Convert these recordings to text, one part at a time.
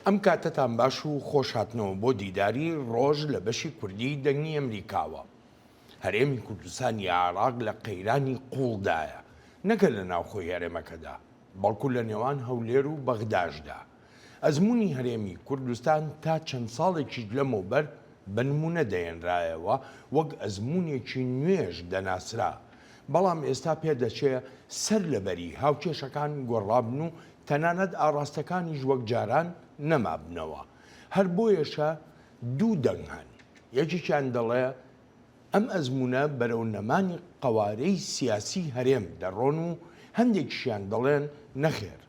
ئەم کاتتان باش و خۆش هاتنەوە بۆ دیداری ڕۆژ لە بەشی کوردی دەنگی ئەمریکاوە. هەرێمی کوردستانی عێراق لە قەیرانی قوڵدایە، نەکە لە ناوخۆی هەرێمەکەدا، بەڵکو لە نێوان هەولێر و بەغداددا. ئەزموونی هەرێمی کوردستان تا چەند ساڵێکی لەمەوبەر بە نمونە دەهێنرایەوە وەک ئەزموونێکی نوێژ دەناسرا، بەڵام ئێستا پێدەچێت سەر لەبەری هاوکێشەکان گۆڕابن و تەنانەت ئاڕاستەکانیش وەک جاران نەمابنەوە. هەر بۆیەشە دوو دەنگ هەن، یەکێکیان دەڵێ ئەم ئەزمونە بەرەو نەمانی قەوارەی سیاسی هەرێم دەڕۆن و هەندێکیشیان دەڵێن نەخێر،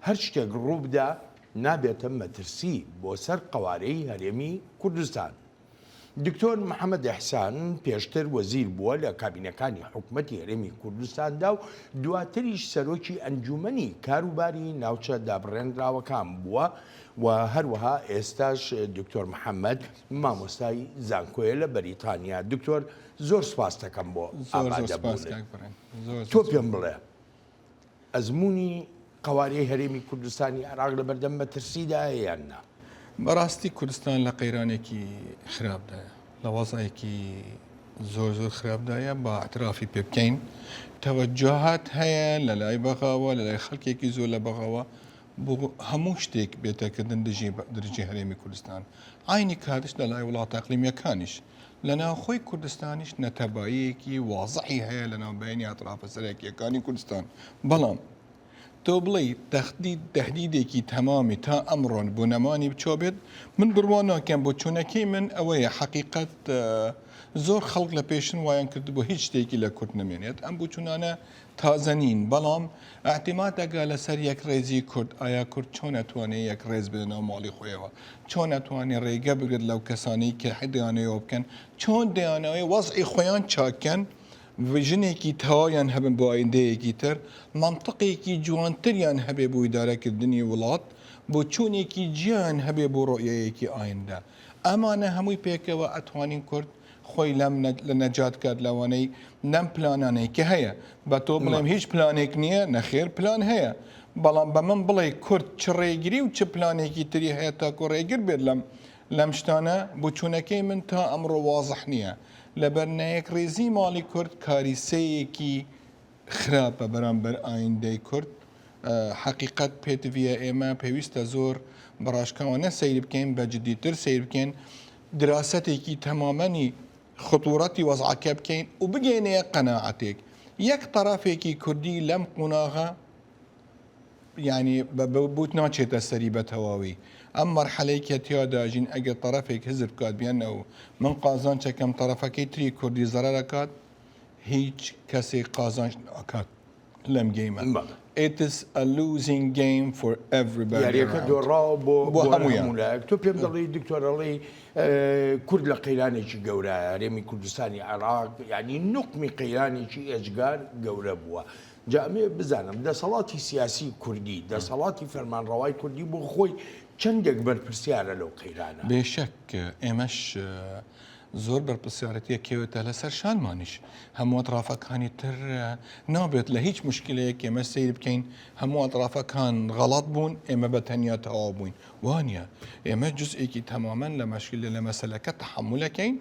هەر شتێک ڕوو بدە نابێتە مەترسی بۆ سەر قەوارەی هەرێمی کوردستان. دکتۆر محەممەد ئەحسان پێشتر وەزیر بووە لە کابینەکانی حکوومەتی هەرێمی کوردستاندا و دواتریش سەرۆکی ئەنجومەنی کاروباری ناوچە دابڕێنراوەکان بووە و هەروەها ئێستاش دکتۆر محەممەد مامۆستای زانکۆیە لە بەریتانیا. دکتۆر زۆر سوپاس دەکەم بۆ ئامادەبوون. تۆ پێم بڵێ ئەزموونی قەوارەی هەرێمی کوردستانی عێراق لە بەردەم مەترسیدایە یان نا؟ بەڕاستی کوردستان لە قەیرانێکی خراپدایە، لە وەزایەکی زۆر خراپدایە، بە اعترافی پێ بکەین. تەوەجوهات هەیە لە لای بەغاوە، لە لای خەڵکێکی زۆر لە بەغاوە بۆ هەموو شتێک بێتەکردن دژی هەرێمی کوردستان. عینی کاتش لە لای وڵاتە ئەقلیمیەکانیش لە ناوخۆی کوردستانیش نەتەباییەکی واضحی هەیە لە ناوبەیانی ئەطرافە سەرەکیەکانی کوردستان. بەڵام تۆ بڵێ تەهدیدێکی تەمامی تا ئەمڕۆن بۆ نەمانی بچۆ بێت، من بڕوان ناکەم بۆ چوونەکەی من ئەوەیە حەقیقەت زۆر خەڵک لە پێشن وایان کرد بۆ هیچ شتێکی لە کورد نمێنێت. ئەم بۆ چوونانە تازەنین، بەڵام ئاحتیمات ئەگا لەسەر یەک ڕێزی کورد، ئایا کورد چۆن ئەتوانێت یەک ڕێز بێت ناو ماڵی خۆیەوە، چۆن ئەتوانێت ڕێگە بگرێت لەو کەسانەی کە دەیانەوە بکەن، چۆن دەیانەوەی وەزعی خۆیان چاکەن، ڤژنێکی تەواویان هەبن بۆ ئایندەیەکی تر، مەنتقێکی جوانتریان هەبێ بۆ ئیدارەکردنی وڵات، بۆ چوونێکی جیان هەبێ بۆ ڕۆیەیەکی ئایندە. ئەمانە هەمووی پێکەوە ئەتوانین کورد خۆی لە نەجات کات لەوانەی نەم پلانانەی کە هەیە. بە تۆ بڵێم هیچ پلانێک نییە، نەخێر پلان هەیە، بەڵام بە من بڵێ کورد چ ڕێگیری و چ پلانێکی تری هەیە تاکو ڕێگر بێت لەم شتانە بۆ چوونەکەی من تا ئەمڕۆ واضح نییە. لەبەر نەیەک ڕێزی ماڵی کورد کاریسەیەکی خراپە بەرامبەر ئایندەی کورد. حقیقت پێتویە ئێمە پێویستە زۆر بەڕاشکاوانە سیر بکەین، بە جدیتر سیر بکەین، دراستێکی تەمامەنی خطورەتی وەزعەکە بکەین و بگەینە قەناعەتێک. یەک تەرافێکی کوردی لەم قوناغە یعنی بوت ناچێتە سەری بە تەواوی. ئەم مەرحەلەی کە تیاداژین ئەگەر تەرەفێک حزب بکات بیانەوە من قازان چەکەم تەرەفەکەی تری کوردی زەرەرەکات، هیچ کەسێک قازانج ناکات لەم گەیمە. It is a losing game for everybody. یاریەکە دۆڕاوە بۆ هەموو. تۆ پێم دەڵی دکتۆرەڵی کورد لە قەیرانێکی گەورایە، هەرێمی کوردستانی عێراق یعنی نوقمی قەیرانێکی ئێجگار گەورە بووە. جامێ بزانم دەسەڵاتی سیاسی کوردی، دەسەڵاتی فەرمانڕەوای کوردی بۆ خۆی چەندێک بەرپرسیارە لەو قەیرانە؟ بێشەک ئێمەش زۆر بەرپرسیارەتیە کێوێتە لەسەر شانمانیش. هەموو ئەطرافەکانی تر نابێت لە هیچ مشکلەیەک ئێمە سیر بکەین هەموو ئەطرافەکان غەڵەت بوون ئێمە بە تەنیا تەواو بووین، وانە ئێمە جزئێکی تەمامەن لە مەشکلە لە مەسەلەکە تەحملەکەین.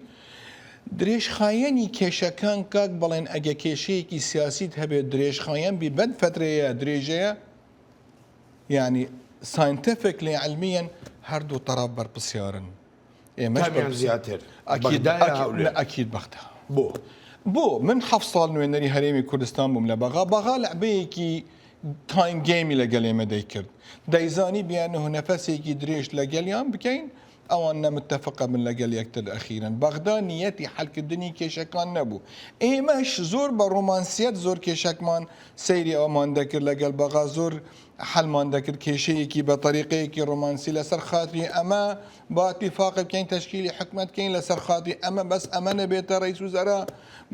درێژخایەنی کێشەکان کاک بەڵێن ئەگە کێشەیەکی سیاسیت هەبێت درێژخایەن بی بەد فترەیە درێژەیە، یعنی ساینتیفیکلی علمیەن هەردوو تەرەف بەرپرسیارن. ئێمە زیاتر ئەکید بەختە بۆ من 7 ساڵ نوێنەری هەرێمی کوردستان بووم لە بەغا لەعبەیەکی تایم گەیمی لەگەڵ ئێمە دەیکرد، دەیزانی بیانەوە نەفەسێکی درێژ لەگەڵیان بکەین، ئەوان نەمتەفقە من لەگەڵ یەکتر ئەخیرن. بەغدا نیەتی حەلکردنی کێشەکان نەبوو. ئێمەش زۆر بە ڕۆمانسیەت زۆر کێشەکمان سەیری ئەومان دەکرد لەگەڵ بەغا، زۆر حەلمان دەکرد کێشەیەکی بە طریقەیەکی ڕۆمانسی لەسەر خاتری ئەمە با اتفاق بکەین تەشکیلی حکومەت بکەین لەسەر خاتری ئەمە بەس ئەمە نەبێتە ڕئیس وزەرا،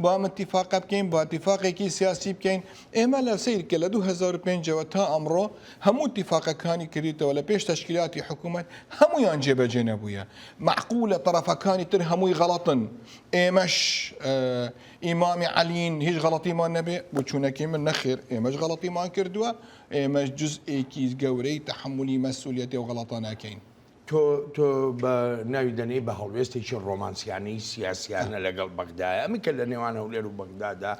با اتفاق بکەین با اتفاقێکی سیاسی بکەین. ئێمە لە سیر کە لە 2005ەوە تا ئەمڕۆ هەموو اتفاقەکانی کردیتەوە لە پێش تەشکیلاتی حکوومەت هەمویان جێبەجێ نەبووە. معقولە طرفەکانی تر هەمووی غەڵەتن، ئێمەش ئیمامی عەلین هیچ غەڵەتیمان نەبێ بۆ چوونەکەی من نەخێر، ئێمەش غەڵەتیمان کردووە، ئێمەش جزئێکی گەورەی تەحملی مەسئولیەتی و غەڵەتە ناکەین. تۆ بە ناوی دەنێ بە هەڵوێستێکی ڕۆمانسیانەی سیاسیانە لەگەڵ بەغدایە ئەمکە لە نێوان هەولێر و بەغدادا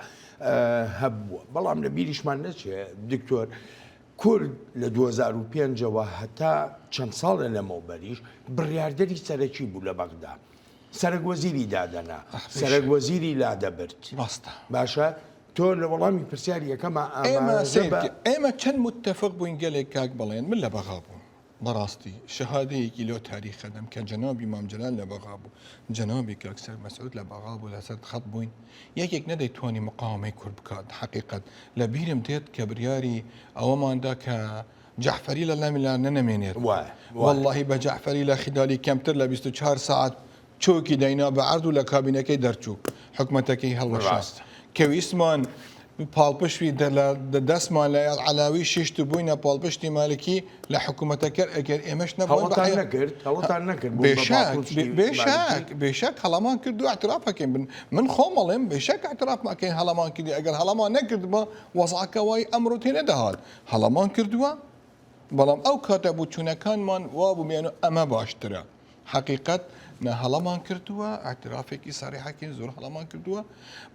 هەبووە بەڵام لە بیریشمان نەچێت دکتۆر کورد لە 2005ەوە هەتا چەند ساڵە لەمەوبەریش بڕیاردەری سەرەکی بوو لە بەغدا سەرۆکوەزیری دادەنا سەرۆکوەزیری لادەبرد ڕاستە باشە تۆ لە وەڵامی پرسیاری یەکەمە ئێمە چەند متتەفق بووین گەلێک کاک بڵێن من لە بەغا بووم بەڕاستی شەهادەیەکی لۆ تاریخەدەم کە جەنابی مام جەلال لە بەغا بوو جەنابی کاکسەر مەسعود لە بەغا بوو لەسەر خەت بووین یەکێک نەدەیتوانی مقاومەی کورد بکات حقیقت لە بیرم دێت کە بریاری ئەوەماندا کە جعفەری لە لامیلان نەنەمێنێت واللهی بە جعفەری لە خیدالی کەمتر لە 24 ساعت چۆکی داینا بە عرض و لە کابینەکەی دەرچوو حکومەتەکەی هەڵوەشاست کە ویسمان پاڵپشتی دەستمان لە علاوی شیشت بووینە پاڵپشتی مالکی لە حکوومەتەکە ئەگەر ئێمەش بێشک هەڵامان کرد و اعترافەکەین بن من خۆمەڵێم بێشک اعترافماکەین هەڵامان کردی ئەگەر هەڵامان نەکردبە وەزعکەوای ئەمڕۆ تێنەدەهات هەڵامان کردووە بەڵام ئەو کاتە بووچوونەکانمان وا بوومێن و ئەمە باشترە حقیقت نە هەڵامان کردووە ئاعترافێکی ساریحەکەی زۆر هەڵامان کردووە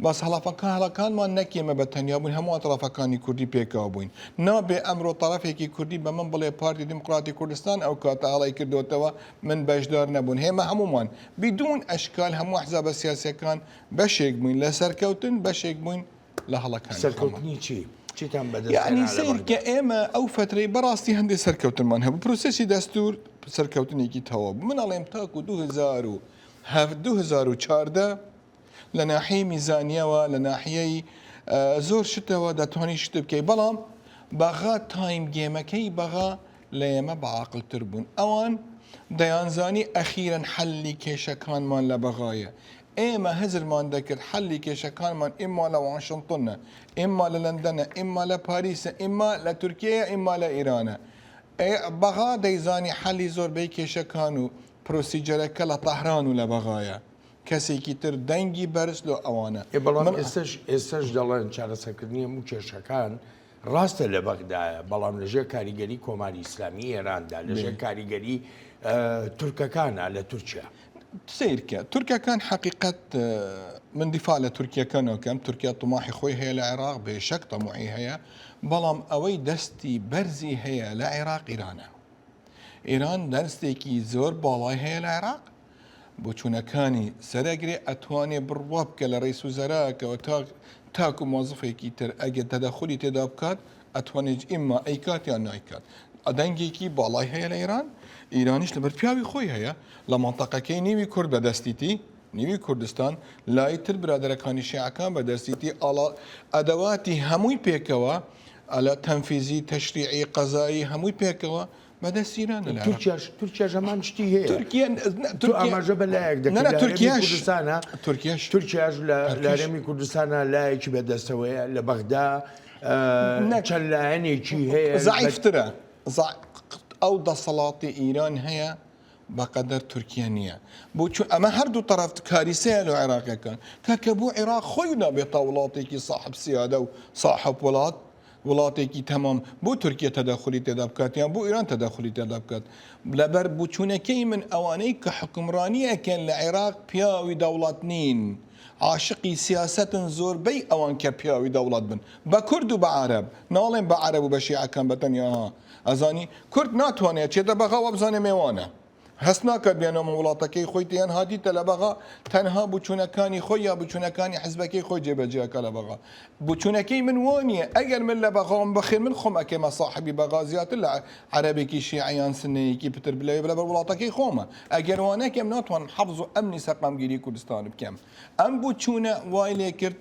باس هەڵاکانمان نەکێمە بە تەنیا بوون هەموو ئەترافەکانی کوردی پێکاو بووین نابێ ئەمڕۆ تەرەفێکی کوردی بە من بڵێ پارتی دیموکراتی کوردستان ئەو کاتە هەڵی کردوتەوە من بەشدار نەبوون هێمە هەمومان بیدون ئەشکال هەموو حزابە سیاسیەکان بەشێک بووین لە سەرکەوتن بەشێک بووین لە هەڵەکان سەرکەوتنی چی؟ یعنی سیر کە ئێمە ئەو فترەی بەڕاستی هەندێک سەرکەوتنمان هەبوو پرۆسسی دەستور سەرکەوتنێکی تەواو من ئەڵێم تاکو 2014 لە ناحیەی میزانیەوە لە ناحیەی زۆر شتەوە دەتوانی شت بکەی بەڵام بەغا تایم گێمەکەی بەغا لە ئێمە بەعاقلتر بوون ئەوان دەیانزانی ئەخیرەن حەلی کێشەکانمان لە بەغایە ئێمە هەزرمان دەکرد حەلی کێشەکانمان ئیما لە واشنگتنە ئیما لە لەندەنە ئیما لە پاریسە ئیما لە تورکیە ئیما لە ئیرانە بەغا دەیزانی حەلی زۆربەی کێشەکان و پرۆسیجەرەکە لە تەهران و لە بەغایە کەسێکی تر دەنگی بەرز لۆ ئەوانە بەڵام ئێستش دەڵێن چارەسەرکردنی هەموو کێشەکان ڕاستە لە بەغدایە بەڵام لەژێر کاریگەری کۆماری ئیسلامی ئێراندا لەژێر کاریگەری تورکەکانە لە تورکیا سیرکە تورکەکان حقیقت من دیفاع لە تورکیەکانەوەکەم تورکیا طماحی خۆی هەیە لە عێراق بێشەک تەموعی هەیە بەڵام ئەوەی دەستی بەرزی هەیە لە عێراق ئیرانە ئیران دەستێکی زۆر باڵای هەیە لە عێراق بۆچوونەکانی سەرەگرێ ئەتوانێ بڕوا بکە لە ڕێیس وزەراکەوە تاکو مۆزفێکی تر ئەگە تەدەخلی تێدا بکات ئەتوانێت ئیمما ئەیکات یان نایکات ئەدەنگێکی باڵای هەیە لە ئیران ئیرانیش لەبەر پیاوی خۆی هەیە لە مەنتەقەکەی نیوی کورد بەدەستیتی نیوی کوردستان لای تر برادەرەکانی شیعەکان بەدەستیتی ئەدەواتی هەمووی پێکەوە ئەلە تەنفیزی تەشریعی قەزایی هەمووی پێکەوە بەدەست ئیرانە تورکیا ژەمان شتی هەیە ئاماژە بەلایەک دەکردستانە تورکیاش لە لارەمی کوردستانە لایەکی بەدەستەوەیە لە بەغدا چەند لایەنێکی هەیە زعیفترە ئەو دەسەڵاتی ئیران هەیە بەقەدەر تورکیا نییە بۆ چون ئەمە هەردوو تەرەف کاریسەیە لە عێراقەکان کاکە بۆ عێراق خۆی نابێتە وڵاتێکی صاحب سیادە و صاحب وڵاتێکی تەمام بۆ تورکیا تەداخلی تێدا بکات یان بۆ ئیران تەداخلی تێدا بکات لەبەر بچوونەکەی من ئەوانەی کە حکمڕانیەکەن لە عێراق پیاوی دەوڵەت نین عاشقی سیاستن زۆربەی ئەوان کە پیاوی دەوڵەت بن بە کورد و بە عەرەب ناڵێن بە عەرەب و بە شیعەکان بەتەنیاها ئەزانی کورد ناتوانێت چێتە بەغاوە بزانێ میوانە هەست ناکات بێنەوە وڵاتەکەی خۆی تیان هادیتە لە بەغا تەنها بچوونەکانی خۆی یا بچوونەکانی حزبەکەی خۆی جێبەجێەکە لە بەغا بچوونەکەی من وانییە ئەگەر من لە بەغاوم بەخێر من خۆم ئەکەمە صاحبی بەغا زیاتر لە عەرەبێکی شیعیان سنەیەکی پتر بلێ لە بەر وڵاتەکەی خۆمە ئەگەر وانەکەم ناتوان حەفز و ئەمنی سەرقامگیری کوردستان بکەم ئەم بچوونە وای لێ کرد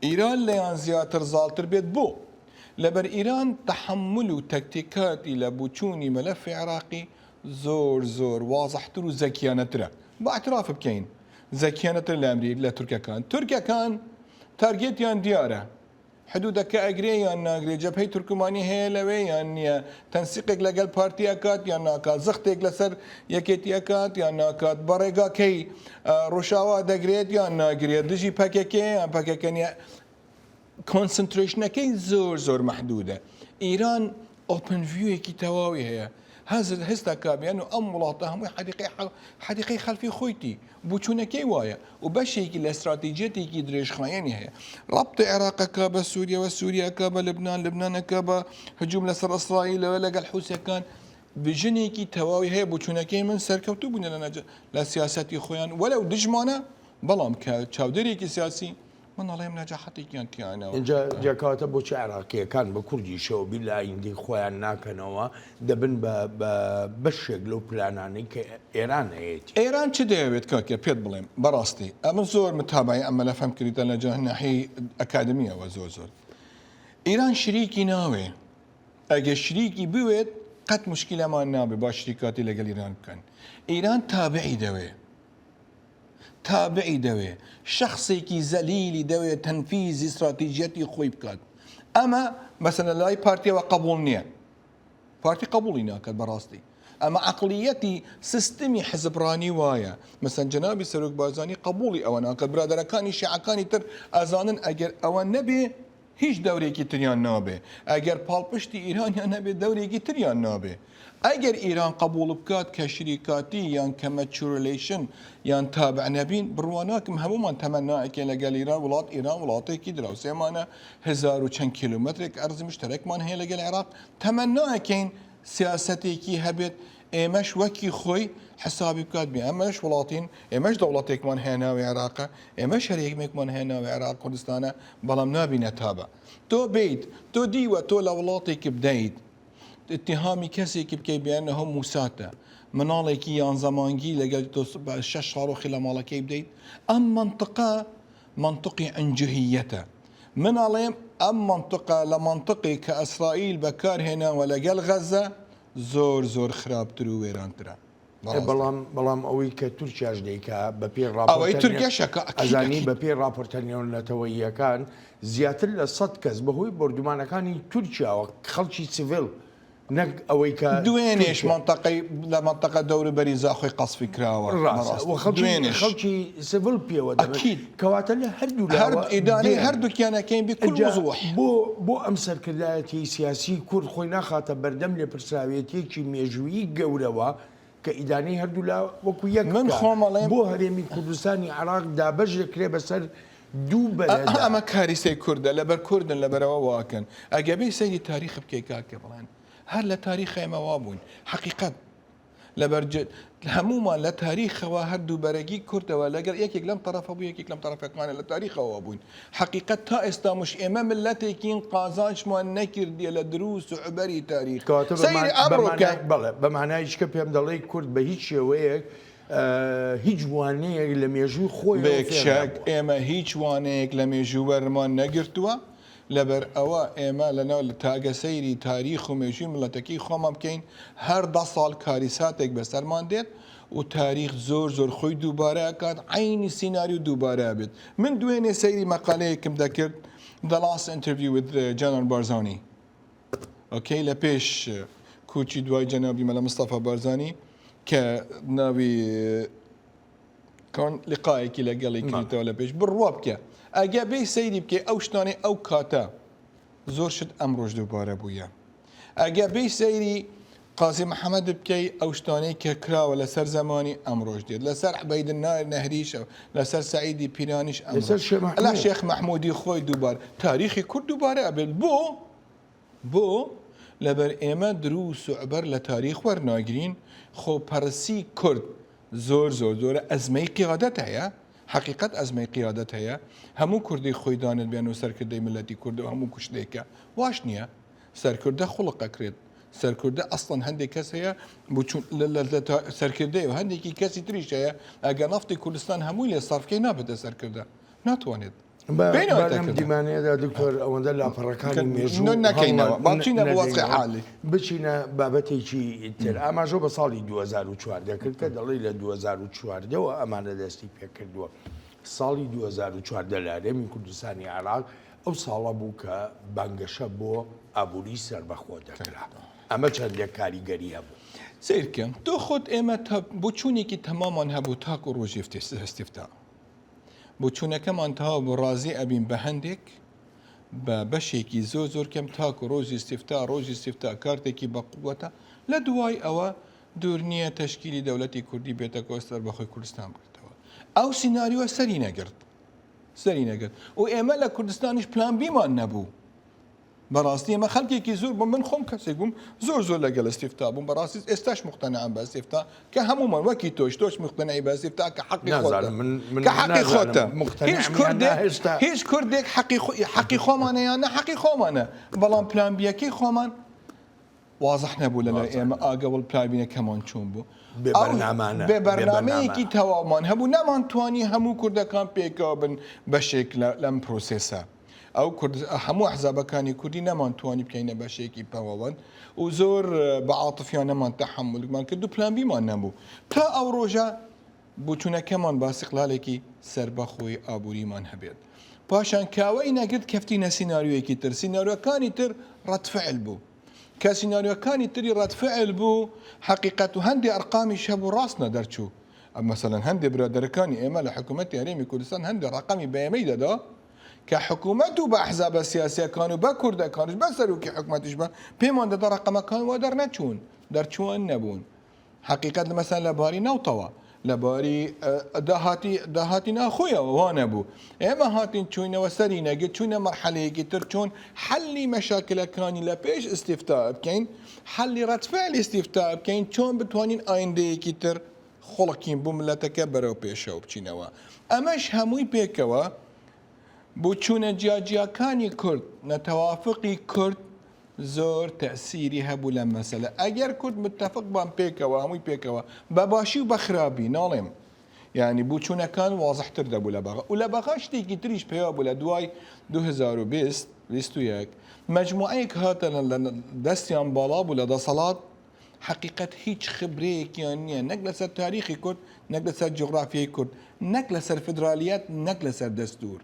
ئیران لەیان زیاتر زاڵتر بێت بۆ لەبەر ئیران تەحمل و تەکتیکاتی لە بچوونی مەلەفی عێراقی زۆر وازەحتر و زەکیانەترە بە ئەتراف بکەین زەکیانەتر لە ئەمری لە تورکەکان تارگێتیان دیارە حدودەکە ئەگرێ یان ناگرێت جەبهەی تورکمانی هەیە لەوێ یان نییە تەنسیقێک لەگەڵ پارتیەکات یان ناکات زەختێک لەسەر یەکێتیەکات یان ناکات بەڕێگاکەی ڕۆژاوا دەگرێت یان ناگرێت دژی پەکەکەی یان پەکەکە نیە کۆنسنتریشنەکەی زۆر مەحدودە ئیران ئۆپن ڤیوێکی تەواوی هەیە هستا كابيان أم ولاته هم حديقي خلفي خويتي بوشونكي وايا وبشيكي الاستراتيجيتي كي دريش خايني هي ربط العراق كابا سوريا والسوريا كابا لبنان كابا هجوم لسر إسرائيل ولا الحوثي كان بجنيكي تواوي هي بوشونكي من سركوتو بنا لنا لا سياساتي خويان ولو دجمانه بلام كاودريكي سياسي من الله يمنع نجاحاتي كانت يعني اینجا کاتە بۆچی عێراقیەکان بە کوردیشەوە بیلاایندی خۆیان ناکەنەوە دەبن بە بەشێک لەو پلانانەی کە ئێران هەیەی ئێران چ دەیەوێت کاکە پێت بڵێم بەڕاستی ئەمە زۆر متابعی ئەمە لە فەم کردیتە لە جەناحی ئەکادمیەوە زۆر ئێران شریکی ناوێ ئەگە شریکی بوێت قەت مشکلەمان نابێ با شریکاتی لەگەڵ ئێران بکەن ئێران تابعی دەوێ شخصێکی زەلیلی دەوێت تەنفیزی استراتیژیەتی خۆی بکات ئەمە مەسەلەن لای پارتیەوە قبول نییە پارتی قبولی ناکات بەڕاستی ئەمە عقلیەتی سیستمی حزبڕانی وایە مەسەن جەنابی سەرۆک بارزانی قبولی ئەوە ناکات برادەرەکانی شیعەکانی تر ئەزانن ئەگەر ئەوە نەبێ هیچ دەورێکی تریان نابێ ئەگەر پاڵپشتی ئیرانیان نەبێ دەورێکی تریان نابێ ئەگەر ئیران قبول بکات کە شریکاتی یان کە مەچوریلیشن یان تابع نەبین بڕواناکەم هەمومان تەمەناکێ لەگەڵ ئیران وڵاتێکی دراوسێمانە هزار و چەند کیلومترێک ئەرزی مشتەرەکمان هەیە لەگەڵ عێراق تەمەناکەین سیاسەتێکی هەبێت ئێمەش وەکی خۆی حسابی بکات بێ ئەمەش وڵاتین ئێمەش دەوڵەتێکمان هەیە ناوی عێراقە ئێمەش هەرێکمێکمان هەیە ناوی عێراق کوردستانە بەڵام نابینە تابە تۆ بیت تۆ دیوە تۆ لە وڵاتێکی بدەیت اتهامی کەسێکی بکەی بێنەوە موساتە مناڵێکی یان زەمانگی لەگەڵ شەش ساڵۆخی لە ماڵەکەی بدەیت ئەم منطقی ئەنجوهیەتە مناڵێم ئەم منطقە لە منطقی کە ئەسرائیل بەکارهێناوە لەگەڵ غەزە زۆر خراپتر و وێرانترە بەڵام ئەوەی کە تورکیاش دەیکا بە پێ ئەوەی تورکیاشەکە ئەزانی بە پێ راپۆرتە نێونەتەوەییەکان زیاتر لە 100 کەس بەهۆی بردومانەکانی تورکیاوە خەڵکی سیڤیل نەک ئەوەی کە دوێنێش منطقەی لە منطقە دەوروبەری زاخۆی قەسفی کراوە خەڵکی سیڤیل پێوە دەبێت کەواتە لە هەردوو ئیداری هەردووکیانەکەین بۆ ئەم سەرکردایەتی سیاسی کورد خۆی ناخاتە بەردەم لێ پرسراوێتیەکی مێژوویی گەورەوە کە ئیدانەی هەردوو لا وەکو یەک من خۆمەڵێم بۆ هەرێمی کوردستانی عێراق دابەش دەکرێ بەسەر دوو بەرەدا ئەمە کاریسەی کووردە لەبەر کوردن لەبەرەوە واکەن ئەگەبەی سەیری تاریخ بکەی کاکە بڵێن هەر لە تاریخ ئێمەوا بوون حقیقت لەبەر هەمومان لە تاریخەوە هەردوو بەرەگی کوردەوە لەگەر یەکێک لەم تەرەفە بوو یەکێک لەم تەرەفەکانە لە تاریخەوە بوون حقیقت تا ئێستا مش ئێمە ملەتێکین قازانجمان نەکردیە لە دروست و عوبەری تاریخ سەیری ئەمڕۆکە بەڵێ بەمانای شکە پێم دەڵێ کورد بە هیچ شێوەیەک هیچ وانەیەک لە مێژووی خۆی بێکشک ئێمە هیچ وانەیەک لە مێژوو وەرمان نەگرتووە لەبەر ئەوە ئێمە لەناو لە تاگە سەیری تاریخ و مێژووی مڵەتەکەی خۆمان بکەین هەر 10 ساڵ کاریساتێک بەسەرمان دێت و تاریخ زۆر خۆی دووبارەکات عینی سیناریو دووبارە بێت من دوێنێ سەیری مەقالەیەکم دەکرد The last interview with General Barzani ئۆکەی لە پێش کوچی دوای جەنابی مەلە مستەفا بارزانی کە ناوی لقایەکی لەگەڵی کردەوە لە پێش بڕوا بکە ئەگە بێی سەیری بکەی ئەو شتانەی ئەو کاتە زۆر شت ئەمڕۆژ دووبارە بووە ئەگە بێی سەیری قازی محەممەد بکەی ئەو شتانەی کە کراوە لەسەر زمانی ئەمڕۆژ دێت لەسەر عبەیدن نەهریشە لەسەر سعیدی پیرانیش ئەلا شێخ مەحموودی خۆی دووبار تاریخی کورد دووبارە ئەبێت بۆ لەبەر ئێمە دروست و عبەر لە تاریخ وەرناگرین خۆپەرسی کورد زۆرە ئەزمەی قیادەت هەیە حقیقت ئەزمەی قیادەت هەیە هەموو کوردی خۆی دانت بێن و سەرکردەی ملەتی کورد و هەموو کوشتێکە واش نییە سەرکردە خوڵقەکرێت سەرکردە ئەسڵەن هەندێک کەس هەیە سەرکردەی و هەندێکی کەسی تریش هەیە ئەگە نەفتی کوردستان هەمووی لێ سەرفکەی نابێتە سەرکردە ناتوانێت دیمانەیەدا دکتۆر ئەوەندە لاپەڕەکانی مێژوو نەکەینەوە باچینە بۆوەسقی حاڵی بچینە بابەتێکی تر ئاماژۆ بە ساڵی 2014 کرد کە دەڵی لە 2014ەوە ئەمانە دەستی پێکردووە ساڵی 2014 لە هەرێمی کوردستانی عێراق ئەو ساڵە بوو کە بانگەشە بۆ ئابووری سەربەخۆ دەکرا ئەمە چەندێک کاریگەریە بوو سیرکەم تۆ خۆت ئێمە بۆ چوونێکی تەمامان هەبوو تاکو ڕۆژی هەستیفتا بۆ چوونەکەمان تاوا بۆ ڕازی ئەبین بە هەندێک بە بەشێکی زۆر کەم تاکو ڕۆژی استیفتا کارتێکی بە قووەتە لە دوای ئەوە دوور نییە تەشکیلی دەوڵەتی کوردی بێتە کۆستەر بەخۆی کوردستان بکرێتەوە ئەو سیناریۆ سەری نەگرت و ئێمە لە کوردستانیش پلان بیمان نەبوو بەڕاستی ئێمە خەڵکێکی زۆر بە من خۆم کەسێک بووم زۆر لەگەڵ ئستیفتا بووم بەڕاستی ئێستاش مقتەنەعم بە ئستیفتا کە هەمومان وەکی تۆش مقتەنەعی بە ئستیفتا کە حەقی خۆتە هیچ کوردێک حەقی خۆمانە یان نە حەقی خۆمانە بەڵام پلان بیەکەی خۆمان واضح نەبوو لەلای ئێمە ئاگەوڵ پلانبینەکەمان چوون بوو بێ بەرنامەیەکی تەواومان هەبوو نامانتوانی هەموو کوردەکان پێکەوە بن بەشێک لەم پرۆسێسە ئەو هەموو حزابەکانی کوردی نەمانتوانی بکەینە بەشێکی پەوەوەند و زۆر بەعاتفیان نەمان تەحملمان کرد و پلانبیمان نەبوو تا ئەو ڕۆژە بوچوونەکەمان با استیقلالێکی سەربەخۆی ئابووریمان هەبێت پاشان کاوەی نەگرت کەفتینە سیناریۆیەکی تر سیناریۆکانی تر ڕەتفعل بوو کە سیناریۆکانی تری ڕەتفعل بوو حقیقەت و هەندێک ئەرقامیش هەبوو ڕاست نەدەرچوو مەسەلەن هەندێک برادەرەکانی ئێمە لە حکوومەتی هەرێمی کوردستان هەندێک ڕقەمی بەیەمەی دەدا کە حکوومەت و بە ئەحزابە سیاسیەکان و بە کوردەکانش بە سەرۆکی حکوومەتیش بە پێمان دەدا ڕقەمەکان وا دەرچوون نەبوون حقیقەت مەسەن لە باری ناوتەوە لە باری داهاتی ناخۆیەوە وانە بوو ئێمە هاتین چوینەوە سەری نەگرت چوونە مەرحەلەیەکی تر چۆن حەلی مەشاکلەکانی لە پێش ئستیفتا بکەین حەلی ڕەتفعل ئستیفتا بکەین چۆن بتوانین ئایندەیەکی تر خۆڵکین بوو ملەتەکە بەرەو پێشەوە بچینەوە ئەمەش هەمووی پێکەوە بۆ چوونە جیاجیاکانی کورد نەتەوافقی کورد زۆر تەسیری هەبوو لە مەسەلە ئەگەر کورد متتەفق بان پێکەوە هەمووی پێکەوە بە باشی و بە خراپی ناڵێم یعنی بوچوونەکان وازحتر دەبوو لە بەغا و لە بەغا شتێکی تریش پێوە بوو لە دوای 2021 مەجموعەیەک هاتە لە دەستیان باڵا بوو لە دەسەڵات حقیقەت هیچ خبرەیەکیان نییە نەک لەسەر تاریخی کورد نەک لەسەر جغرافیای کورد نەک لەسەر فدرالیەت نەک لەسەر دەستور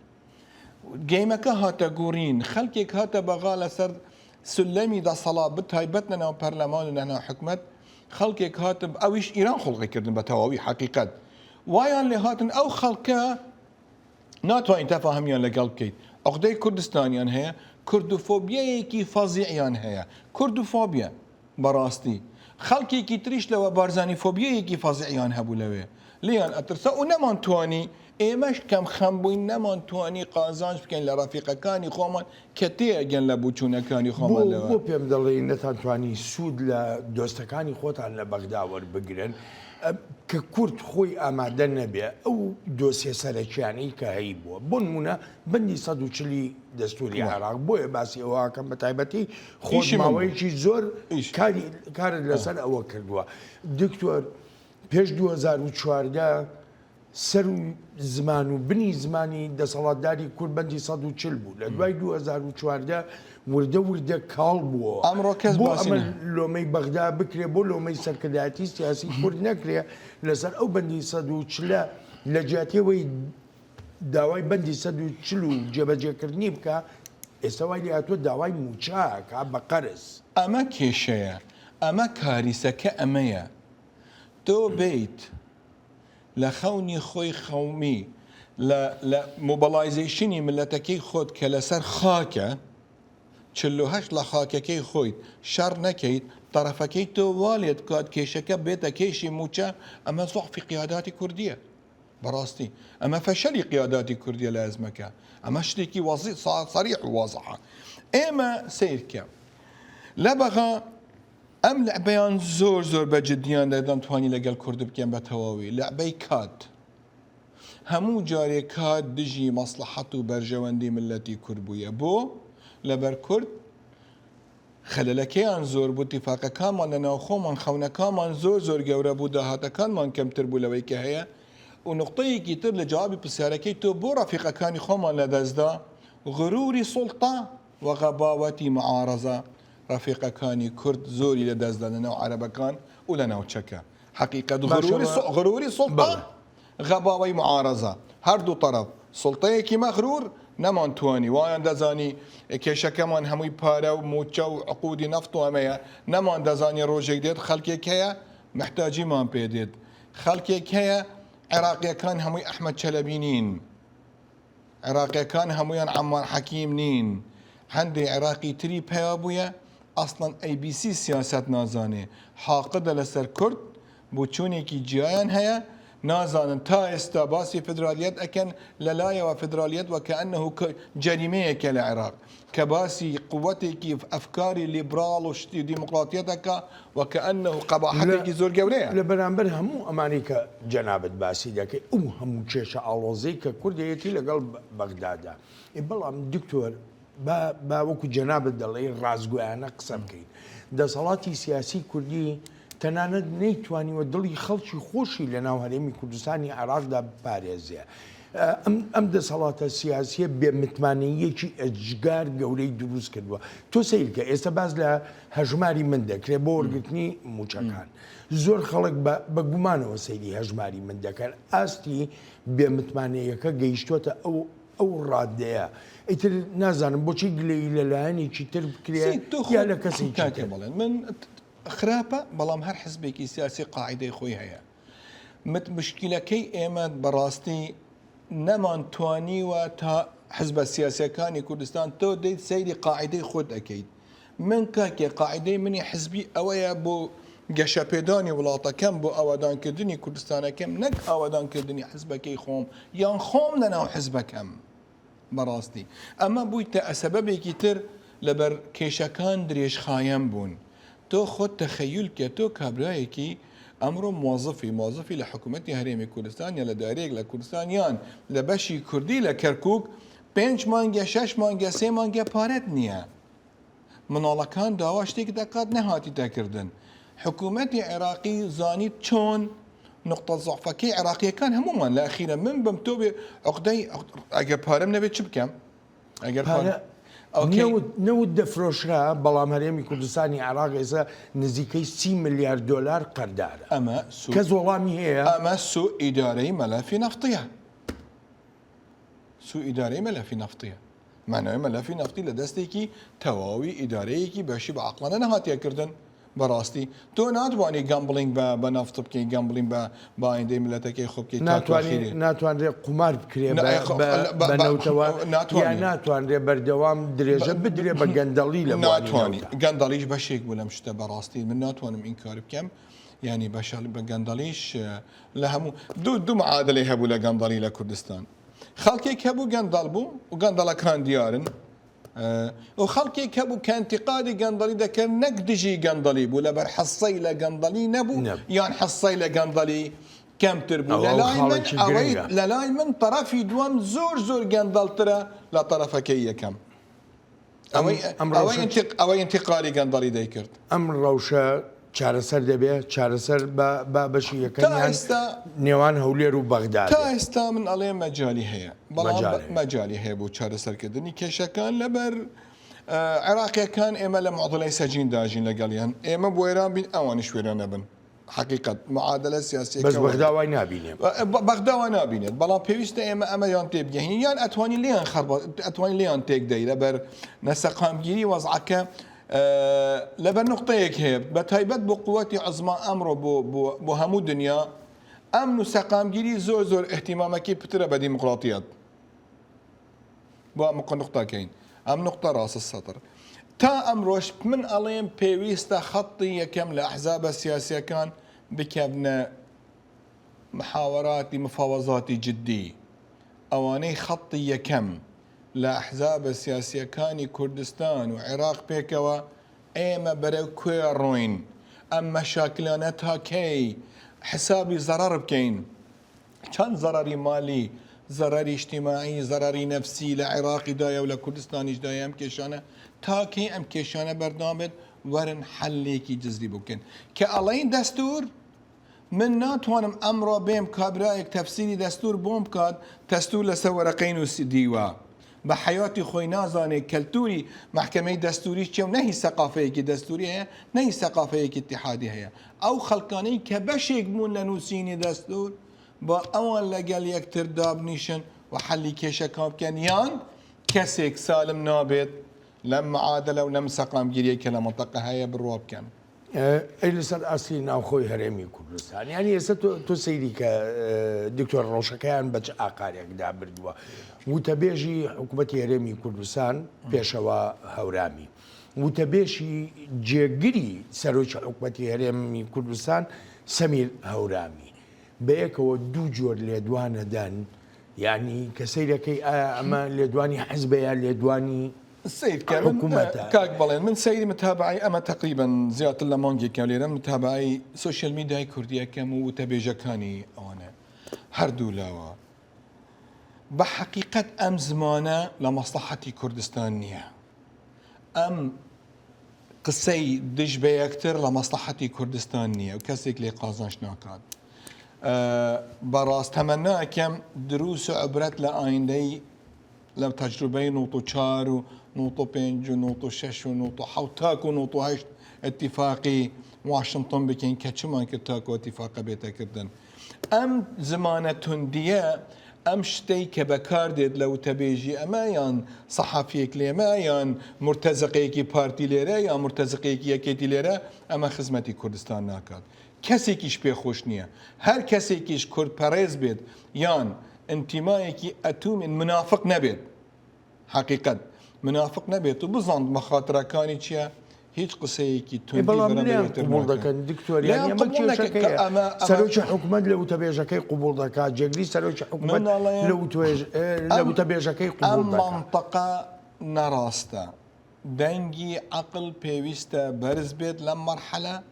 گەیمەکە هاتە گوڕین خەڵکێک هاتە بەغا لەسەر سلەمی دەسەڵات بتایبەت لەناو پەرلەمان و لەناو حکومەت خەڵکێک هاتە ئەویش ئیران خۆڵقی کردن بە تەواوی حقیقەت وایان لێ هاتن ئەو خەڵکە ناتوانین تەفاهەمیان لەگەڵ بکەیت عقدەی کوردستانیان هەیە کوردوفۆبیەیەکی فەزیعیان هەیە کوردوفۆبیە بەڕاستی خەڵکێکی تریش لەوە بارزانی فۆبیەیەکی فەزیعیان هەبوو لەوێ لیان ئەترسە و نەمانتوانی ئێمەش کەم خەمبووین نەمانتوانی قازانج بکەین لە ڕەفیقەکانی خۆمان کە تێگەن لە بوچوونەکانی خۆمان لەوە بۆ پێم دەڵێ نەتانتوانی سوود لە دۆستەکانی خۆتان لە بەغدا وەربگرن کە کورد خۆی ئامادە نەبێ ئەو دۆسیە سەرەکیانەی کە هەیە بووە بۆ نمونە بەندی 140 دەستوری عێراق بۆیە باسی ئەوەکەم بە تایبەتی خۆشماوەیەکی زۆر کارت لەسەر ئەوە کردووە دکتۆر پێش 2014 سەر و زمان و بنی زمانی دەسەڵاتداری کورد بەندی 140 بوو لە دوای 2014 وردە کاڵ بووە ئەمڕۆ کەس بۆ ئەمە لۆمەی بەغدا بکرێ بۆ لۆمەی سەرکردایەتی سیاسی کورد نەکرێ لەسەر ئەو بەندی 140 لە جیاتیەوەی داوای بەندی 140 و جێبەجێکردنی بکە ئێستا وای لێ هاتووە داوای موچاکە بە قەرز ئەمە کێشەیە ئەمە کاریسەکە ئەمەیە تۆ بیت لە خەونی خۆی خەومی لە موبەڵایزیشنی ملەتەکەی خۆت کە لەسەر خاکە 48 لە خاکەکەی خۆیت شەڕ نەکەیت طرفەکەی تۆ والێت کات کێشەکە بێتە کێشی موچە ئەمە زۆحفی قیاداتی کوردیە بەڕاستی ئەمە فەشەلی قیاداتی کوردیە لە ئەزمەکە ئەمە شتێکی سەریح و وازحە ئێمە سیرکە لە بەغا ئەم لەعبەیان زۆر بە جددیان دەدەمتوانی لەگەڵ کورد بکەن بە تەواوی لەعبەی کات هەموو جارێک کات دژی مەسلحەت و بەرژەوەندی ملەتی کورد بوویە بۆ لەبەر کورد خەلەلەکەیان زۆر بوو تیفاقەکانمان لەناو خۆمان خەونەکانمان زۆر گەورە بوو داهاتەکانمان کەمتر بوو لەوەی کە هەیە و نقطەیەکی تر لە جوابی پرسیارەکەی تۆ بۆ ڕەفیقەکانی خۆمان لەدەستدا غروری سوڵتا و غەباوەتی معارەزە ڕەفیقەکانی کورد زۆری لەدەستدا لەناو عەرەبەکان و لە ناوچەکە حقیقەت غروری سوڵتا غەباوەی معارەزە هەردوو طەرەف سوڵتەیەکی مەغرور نەمانتوانی وایان دەزانی کێشەکەمان هەمووی پارە و موچە و عقودی نەفت و ئەمەیە نەمان دەزانی ڕۆژێک دێت خەڵکێک هەیە محتاجیمان پێ دێت خەڵکێک هەیە عێراقیەکان هەمووی ئەحمەد چەلەبی نین عێراقیەکان هەمویان عەمار حەکیم نین هەندێک عێراقی تری پێوە بوویە ئەسڵەن ABC سیاست نازانێ حاقدە لەسەر کورد بۆ چوونێکی جیایان هەیە نازانن تا ئێستا باسی فدرالیەت ئەکەن لەلایەوە فدرالیەت وەکەئەنەه جەریمەیەکە لە عێراق کە باسی قووەتێکی ئەفکاری لیبراڵ و شتی دیموکراتیەتەکە وەکەئەنەه قەباحەتێکی زۆر گەورەیە لە بەرامبەر هەموو ئەمانی کە جەنابەت باسی دەکەی ئەو هەموو کێشە ئاڵۆزەی کە کوردەیەتی لەگەڵ بەغدادا بەڵام دکتۆر با وەکو جەنابەت دەڵێ ڕازگویانە قسە بکەین دەسەڵاتی سیاسی کوردی تەنانەت نەیتوانیوە دڵی خەڵکی خۆشی لە ناو هەرێمی کوردستانی عێراقدا بپارێزێ ئەم دەسەڵاتە سیاسیە بێمتمانەیەکی ئەجگار گەورەی دروست کردووە تۆ سیرکە ئێستا باز لە هەژماری من دەکرێت بۆ وەرگرتنی موچەکان زۆر خەڵک بە گومانەوە سەیری هەژماری من دەکەن ئاستی بێمتمانەیەەکە گەیشتوتە ئەو ڕادەیە ئیتر نازانم بۆچی گلەی لەلایەنێکی تر بکرێت یا لە کەسێکی بڵێن من خراپە بەڵام هەر حزبێکی سیاسی قاعدەی خۆی هەیە مشکلەکەی ئێمە بەڕاستی نەمانتوانیوە تا حزبە سیاسەکانی کوردستان تۆ دەیت سەیری قاعدەی خۆت دەکەیت من کاکێ قاعدەی منی حزبی ئەوەیە بۆ گەشەپێدانی وڵاتەکەم بۆ ئاوادانکردنی کوردستانەکەم نەک ئاوادانکردنی حزبەکەی خۆم یان خۆم لەناو حزبەکەم بەڕاستی ئەمە بوویتە ئەسەبەبێکی تر لەبەر کێشەکان درێژخایەن بوون تۆ خۆت تەخەیولکە تۆ کابرایەکی ئەمڕۆ موظفی لە حکوومەتی هەرێمی کوردستان یا لە دارەیەک لە کوردستانیان لە بەشی کوردی لە کەرکووک 5 مانگە 6 مانگە 3 مانگە پارەت نییە مناڵەکان داوا شتێک دەکات نەهاتی تەکردن حکوومەتی عێراقی زانیت چۆن نقطە زەعفەکەی عێراقیەکان هەمومان لە ئەخیرە من بم تۆ بێ عقدەی ئەگەر پارەم نەبێت چ بکەم ئەگەر نەوت دەفرۆشرا بەڵام هەرێمی کوردستانی عێراق ئێستا نزیکەی 30 ملیارد دلار قەردارە ئەمە کەس وەڵامی هەیە ئەمە سوء ئیدارەی مەلافی نەفتیە سوء ئیدارەی مەلافی نەفتیە معناوی مەلافی نەفتی لە دەستێکی تەواوی ئیدارەیەکی بەشی بە عەقڵانە نەهاتیەکردن بەڕاستی تۆ ناتوانانی گەمبڵینگ بە نەفت بکەین گەمبڵین بە ئایندەی ملەتەکەی خۆ بکەیت ناتوانرێت قومار بکرێت بەنەوتەوە ناتوانرێت بەردەوام درێژە بدرێت بە گەندەڵی لە ناتوانانی گەندەڵیش بەشێک بوو لەم شتە بەڕاستی من ناتوانم این کار بکەم ینی بە گەندەڵیش لە هەموو دوو معادلەی هەبوو لە گەندەڵی لە کوردستان خەڵکێک هەبوو گەندەڵ بوو و گەندەڵەکان دیارن و خەڵکێک هەبوو کە ئەنتیقادی گەندەڵی دەکرد نەک دژی گەندەڵی بوو لەبەر حەسەی لە گەندەڵی نەبوو یان حەسەی لە گەندەڵی کەمتر بوو لە لای من طرفی دووەم زۆر گەندەڵترە لە طرفەکەی یەکەم ئەوەی ئەنتیقادی گەندەڵی دەیکرد ئەم ڕەوشە چارەسەر دەبێت چارەسەر بە بەشی یەکەمیان نێوان هەولێر و بەغداد تا ئێستا من ئەڵێ مەجای هەیە بەڵام مەجای هەیە بۆ چارەسەرکردنی کێشەکان لەبەر عێراقیەکان ئێمە لە معادلەی سەجین داژین لەگەڵیان ئێمە بۆ ئێران بین ئەوانی شوێرە نەبن حقیقت معادلە سیاسی بەس بەغداوای نابینێت بەغداوا نابینێت بەڵام پێویستە ئێمە ئەمەیان تێبگەین یان ئەتوانی لیان تێک دەی لەبەر نەسەقامگیری وەزعەکە لەبەر نقطەیەک هەیە بە تایبەت بۆ قووەتی عزما ئەمڕۆ بۆ هەموو دنیا ئەمن و سەقامگیری زۆر احتیمامەکی پترە بە دیموکراتیەت بۆ نقطەکەین ئەم نقطە ڕاستە سەتر تا ئەمڕۆژ من ئەڵێم پێویستە خەڵی یەکەم لە ئەحزابە سیاسیەکان بکەبنە محاوەراتی مفاوەزاتی جدی ئەوانەی خەڵی یەکەم لە ئەحزابە سیاسیەکانی کوردستان و عێراق پێکەوە ئێمە بەرەو کوێ ڕۆین ئەم مەشاکلانە تاکەی حسابی زەرەر بکەین چەند زەرەری مالی زەرەری اجتیماعی زەرەری نەفسی لە عێراقیدایە و لە کوردستانیشدایە ئەم کێشانە تاکەی ئەم کێشانە بەردامێت وەرن حەلێکی جزری بکەن کە ئەڵەین دەستور من ناتوانم ئەمڕۆ بێم کابرایەک تەفسیری دەستور بۆم بکات دەستور لەسەر وەرەقەی نووسی دیوە بە حیاتی خۆی نازانێت کەلتوری محکەمەی دەستوری چێ و نەهی سەقافەیەکی دەستوری هەیە نەهی سەقافەیەکی اتحادی هەیە ئەو خەڵکانەی کە بەشێک بوون لە نووسینی دەستور بە ئەوان لەگەڵ یەکتر دابنیشن و حەلی کێشەکە بکەن یان کەسێک سالم نابێت لەم معادلە و لەم سەقامگیریە کە لە مەنتەقە هەیە بڕوا بکەن ئەی لەسەر ئەسلی ناوخۆی هەرێمی کوردستان یعنی ئێستا تۆ سەیری کە دکتۆر ڕۆژەکەیان بە چ ئاقارێکدا بردووە وتەبێژی حکوومەتی هەرێمی کوردستان پێشەوە هەورامی وتەبێشی جێگیری سەرۆکی حکوومەتی هەرێمی کوردستان سەمیر هەورامی بەیەکەوە دوو جۆر لێدوانەدان یعنی کە سەیرەکەی ئەمە لێدوانی حزبەیە لێدوانی سيد حكومتها. كاك بالين من سيد متابعي اما تقريبا زيادة لمانجي كاليرا متابعي سوشيال ميديا كردية كم وتبيجكاني انا هردو لاوا بحقيقة ام زمانة لمصلحة كردستان نية ام قصي دج بيكتر لمصلحة كردستان نية وكسيك لي قازنش ناكاد براس تمنى كم دروس عبرت لآيندي لو تجربه نوطو 4 ونوطو 5 ونوطو 6 ونوطو 7 ونوطو 8 اتفاقي واشنطن بكين كتشمان كتاكو اتفاق بيتا كردن ام زمانة تندية ام شتي كبكار ديد لو تبيجي اما يان صحفيك لي ما يان مرتزقيكي بارتي ليرا يا مرتزقيكي يكيتي ليرا اما خدمتي كردستان ناكاد كسيكيش بيخوش نية هر كسيكيش كرد باريز بيد يان انتمائك اتوم منافق نبيت حقيقة منافق نبيت وبظن مخاطرة كانت شيء هيج قصيكي تندي بەڵام لیان قبول دەکەن دکتۆریان ئەمە کێشەکەیە سەرۆکی حکوومەت لە وتەبێژەکەی قبول دەکات جێگری سەرۆکی حکوومەت لە وتەبێژەکەی قبول دەکات منطقة نراستا دنجي عقل بيويستا برز بيت لم مرحلة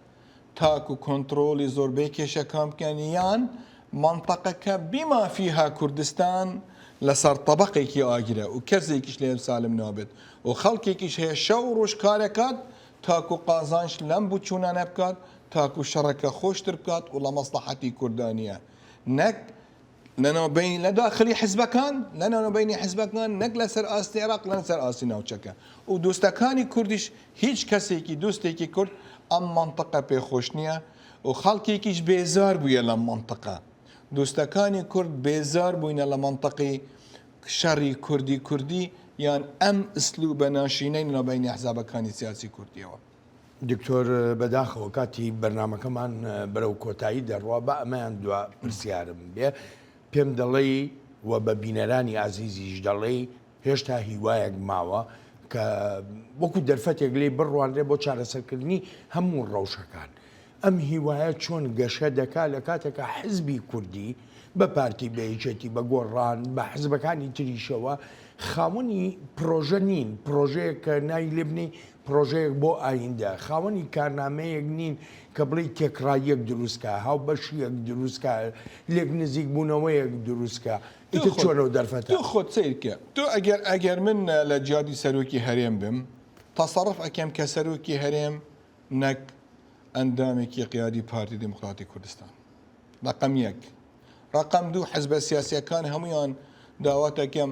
تاكو كنترولي زور بيكيشا كام كانيان منطقة بما فيها كردستان لسر طبقي كي آجرة وكرزي كيش ليم سالم نابد وخلقي كيش هي شوروش كاركات تاكو قازانش لم بوچونا نبكات تاكو شركة خوش تربكات ولا مصلحتي كردانية نك لنا بين لداخلي حزبكان لنا بيني حزبكان نك لسر آستي عراق لسر آستي ناوچكا ودوستكاني كردش هيج كسي كي دوستي كي كرد ام منطقة بيخوشنية وخلقي كيش بيزار بويا لم منطقة دوستكاني كرد بيزار بوينا لمنطقي شري كردي يعني ام اسلوب ناشينين بين احزاب كان سياسي كردي دکتۆر بەداخەوە کاتی بەرنامەکەمان بەرەو کۆتایی دەڕوا بە ئەمەیان دوا پرسیارم بێ پێم دەڵێ و بە بینەرانی ئازیزیش دەڵێ هێشتا هیوایەک ماوە کە وەکو دەرفەتێک لێ بڕوانرێ بۆ چارەسەرکردنی هەموو ڕەوشەکان ئەم هیوایە چۆن گەشە دەکا لە کاتێکە حزبی کوردی بە پارتی بەیەکێتی بە گۆڕان بە حزبەکانی تریشەوە خاوەنی پرۆژە نین پرۆژەیە کە نای لێبنی پرۆژەیەک بۆ ئایندە خاوەنی کارنامەیەک نین کە بڵێ تێکڕاییەک دروستکە هاو بەشیەک دروستکە لێک نزیک بوونەوەیەک دروستکە ئیتر چۆنەوە دەرفەتە تو خۆت سیرکە تو ئەگەر من لە جیادی سەرۆکی هەرێم بم تەسەڕف ئەکەم کە سەرۆکی هەرێم نەک ئەندامێکی قیادی پارتی دموکراتی کوردستان رقم 1 رقم 2 حزبە سیاسیەکان هەمویان داواتەکەم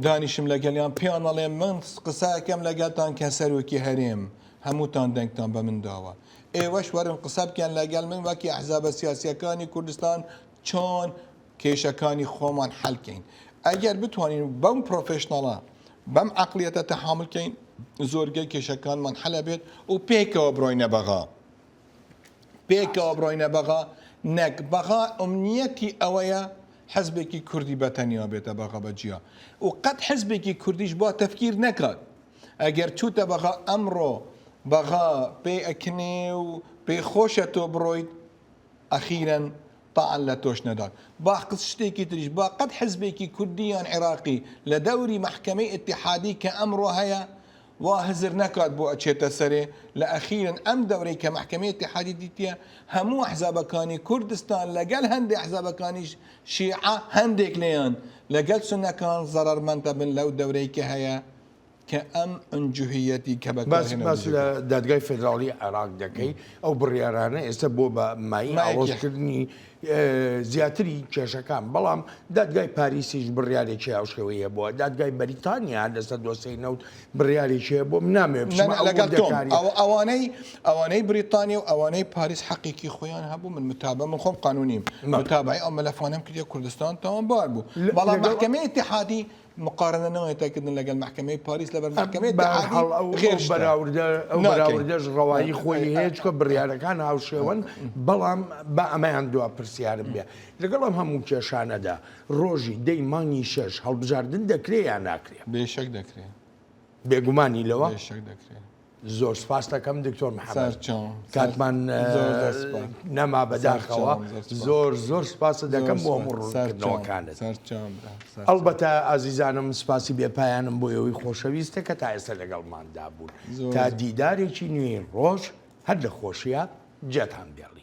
دانیشم لەگەڵیان پێیان ئەڵێم من قسەکەم لەگەڵتان کە سەرۆکی هەرێم هەمووتان دەنگتان بە من داوە ئێوەش وەرن قسە بکەن لەگەڵ من وەکی ئەحزابە سیاسیەکانی کوردستان چۆن کێشەکانی خۆمان حەلکەین ئەگەر بتوانین بەم پرۆفێشنەڵە بەم عەقلیەتە تەحامڵکەین زۆرگەی کێشەکانمان حەلە بێت و پێکەوە بڕۆینە بەغا نەک بەغا ئومنیەتی ئەوەیە حزبێکی کوردی بەتەنیا بێتە بەغا بەجیا و قەت حزبێکی کوردیش بۆ تەفکیر نەکات ئەگەر چوتە بەغا ئەمڕۆ بەغا پێ ئەکنێ و پێ خۆشە تۆ بڕۆیت ئەخیرەن طعن لە تۆش نەدات با شتێکی تریش با قەت حزبێکی کوردی یان عێراقی لە دەوری مەحکەمەی ئیتیحادی کە ئەمڕۆ هەیە وا هزر نکات بۆ ئەچێتە سەرێ لە ئەخیرن ئەم دەورەی کە مەحکەمەی ئیتیحادی دیتە هەموو ئەحزابەکانی کوردستان لەگەڵ هەندێک ئەحزابەکانیش شیعە هەندێک لێیان لەگەڵ سونەکان زەرەرمەندە بن لەو دەورەی کە هەیە کە ئەم ئەنجوهیەتی کە بەس لە دادگای فێدراڵی عێراق دەکەی ئەو بڕیارانە ئێستا بۆ بە مای ئاڵۆزکردنی زیاتری کێشەکان بەڵام دادگای پاریسیش بڕیارێکی هاوشێوەیە بووە دادگای بەریتانیا لەسەر دۆسەی نەوت بڕیارێکیە بۆ نامێ ئەوانەی بریتانیا و ئەوانەی پاریس حەقیقی خۆیان هەبوو من متابە من خۆم قانونیم متابعی ئەو مەلەفانەم کردە کوردستان تاوانبار بوو بەڵام مەحکەمەی ئیتیحادی مقارنة نوعي تأكد إن لقى المحكمة باريس لبر المحكمة غير براوردش رواي خوي هيك كبريانا كان هاو شيوان بلام بقى ما عنده برسيار بيا لقلهم هم مكشانة دا روجي دي ماني شش هالبجاردن دكري أنا أكري بيشك دكري بيجماني لوا بيشك دكري زۆر سپاس دەکەم دکتۆر محەممەد سەرچۆن کاتمان زۆر سپاس. نەما بەداخەوە زۆر سپاس دەکەم بۆ سەرچۆن. ڕوونکردنەوەکانت سەرچۆن ئەلبەتە ئازیزانم سپاسی بێپایانم بۆ ئەوەی خۆشەویستە کە تا ئێستا لەگەڵماندا بوون زۆر. تا دیدارێکی نوێی ڕۆژ هەر لە خۆشیە جێتان بێڵی